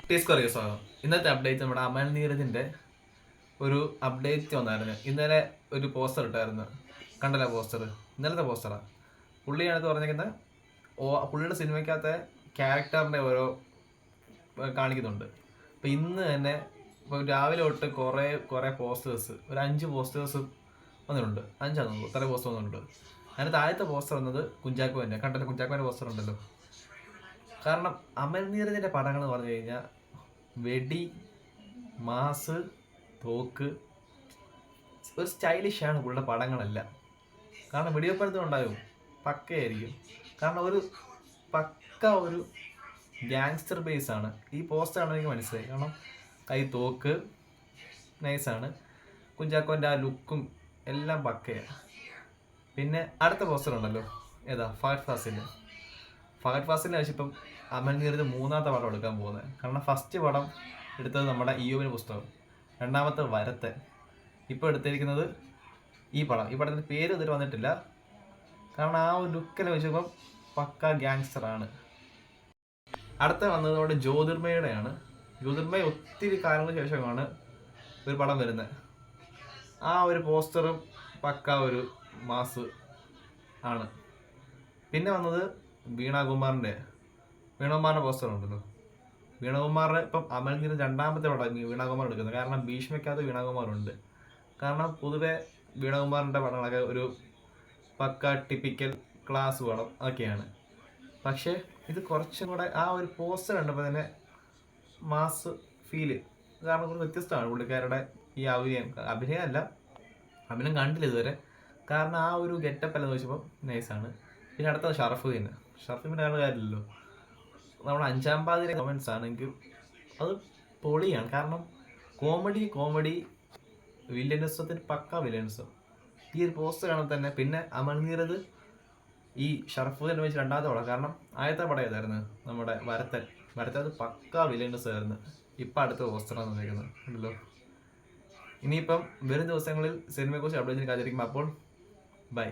ടീസ്കറിയോ സ്വാഗതം. ഇന്നത്തെ അപ്ഡേറ്റ് നമ്മുടെ അമൽ നീരജിന്റെ ഒരു അപ്ഡേറ്റ് വന്നായിരുന്നു. ഇന്നലെ ഒരു പോസ്റ്റർ ഇട്ടായിരുന്നു, കണ്ടല്ലോ പോസ്റ്റർ? ഇന്നലത്തെ പോസ്റ്ററാ. പുള്ളിയാണെന്ന് പറഞ്ഞിരിക്കുന്നത് പുള്ളിയുടെ സിനിമയ്ക്കകത്തെ ക്യാരക്ടറിന്റെ ഓരോ കാണിക്കുന്നുണ്ട്. അപ്പം ഇന്ന് തന്നെ ഇപ്പോൾ രാവിലെ തൊട്ട് കുറേ പോസ്റ്റേഴ്സ്, ഒരു 5 പോസ്റ്റേഴ്സ് വന്നിട്ടുണ്ട്. 5 ഇത്ര പോസ്റ്റർ വന്നിട്ടുണ്ട്. അതിനകത്ത് ആദ്യത്തെ പോസ്റ്റർ വന്നത് കുഞ്ചാക്കോ തന്നെ. കണ്ടല്ലോ, കുഞ്ചാക്കോന്റെ പോസ്റ്റർ ഉണ്ടല്ലോ. കാരണം അമൽ നീരജിന്റെ പടങ്ങൾ എന്ന് പറഞ്ഞു കഴിഞ്ഞാൽ വെടി, മാസ്, തോക്ക്, ഒരു സ്റ്റൈലിഷാണ് പുള്ളിയുടെ പടങ്ങളെല്ലാം. കാരണം വെടിവെപ്പടുത്തും ഉണ്ടാകും, പക്കയായിരിക്കും. കാരണം ഒരു പക്ക ഒരു ഗ്യാങ്സ്റ്റർ ബേസ് ആണ് ഈ പോസ്റ്ററാണ്, എനിക്ക് മനസ്സിലായി. കാരണം കൈ തോക്ക് നൈസാണ്, കുഞ്ചാക്കോൻ്റെ ആ ലുക്കും എല്ലാം പക്കയാണ്. പിന്നെ അടുത്ത പോസ്റ്റർ ഉണ്ടല്ലോ, ഏതാ? ഫഹദ് ഫാസിലിനെ വെച്ച് ഇപ്പം അമൽ നീരജ് 3ാമത്തെ പടം എടുക്കാൻ പോകുന്നത്. കാരണം ഫസ്റ്റ് പടം എടുത്തത് നമ്മുടെ ഇയോബിൻ്റെ പുസ്തകം, രണ്ടാമത്തെ വരത്തെ, ഇപ്പോൾ എടുത്തിരിക്കുന്നത് ഈ പടം. ഈ പടത്തിൻ്റെ പേര് ഇതിൽ വന്നിട്ടില്ല. കാരണം ആ ഒരു ലുക്കിനെ വെച്ചപ്പം പക്ക ഗ്യാങ്സ്റ്ററാണ്. അടുത്ത വന്നത് നമ്മുടെ ജ്യോതിർമയുടെയാണ്. ജ്യോതിർമയ ഒത്തിരി കാലങ്ങൾക്ക് ശേഷമാണ് ഒരു പടം വരുന്നത്. ആ ഒരു പോസ്റ്ററും പക്ക ഒരു മാസ് ആണ്. പിന്നെ വന്നത് വീണകുമാറിൻ്റെ പോസ്റ്റർ ഉണ്ടല്ലോ. വീണകുമാറിന് ഇപ്പം അമൽ നീരജ് 2ാമത്തെ പടം വീണകുമാർ എടുക്കുന്നത്. കാരണം ഭീഷ്മയ്ക്കകത്ത് വീണകുമാറുണ്ട്. കാരണം പൊതുവെ വീണകുമാറിൻ്റെ പടങ്ങളൊക്കെ ഒരു പക്ക ടിപ്പിക്കൽ ക്ലാസ് പടം അതൊക്കെയാണ്. പക്ഷേ ഇത് കുറച്ചും കൂടെ ആ ഒരു പോസ്റ്റർ കണ്ടപ്പോൾ തന്നെ മാസ് ഫീല്. കാരണം കുറച്ച് വ്യത്യസ്തമാണ് പുള്ളിക്കാരുടെ ഈ അഭിനയമല്ല, അഭിനയം കണ്ടില്ല ഇതുവരെ. കാരണം ആ ഒരു ഗെറ്റപ്പ് എല്ലാം ചോദിച്ചപ്പോൾ നൈസാണ്. പിന്നെ അടുത്തത് ഷറഫുദ്ദീൻ്റെ കാര്യമില്ലല്ലോ. നമ്മുടെ 5ാം പാതിര കമൻസ് ആണെങ്കിൽ അത് പൊളിയാണ്. കാരണം കോമഡി വില്ലനിസത്തിന് പക്ക വില്ലനിസം ഈ ഒരു പോസ്റ്റർ കാണാൻ തന്നെ. പിന്നെ അമൽ നീരജ് ഈ ഷറഫുദ്ദീനെ വെച്ച് 2ാമത്തെ പടം. കാരണം ആദ്യത്തെ പടം ഏതായിരുന്നു? നമ്മുടെ വരത്തൻ അത് പക്ക വില്ലനിസം ആയിരുന്നു. ഇപ്പം അടുത്ത പോസ്റ്ററാണ് വന്നിരിക്കുന്നത് ഉണ്ടല്ലോ. ഇനിയിപ്പം വരും ദിവസങ്ങളിൽ സിനിമയെക്കുറിച്ച് അപ്ഡേറ്റ് കാത്തിരിക്കും. അപ്പോൾ ബൈ.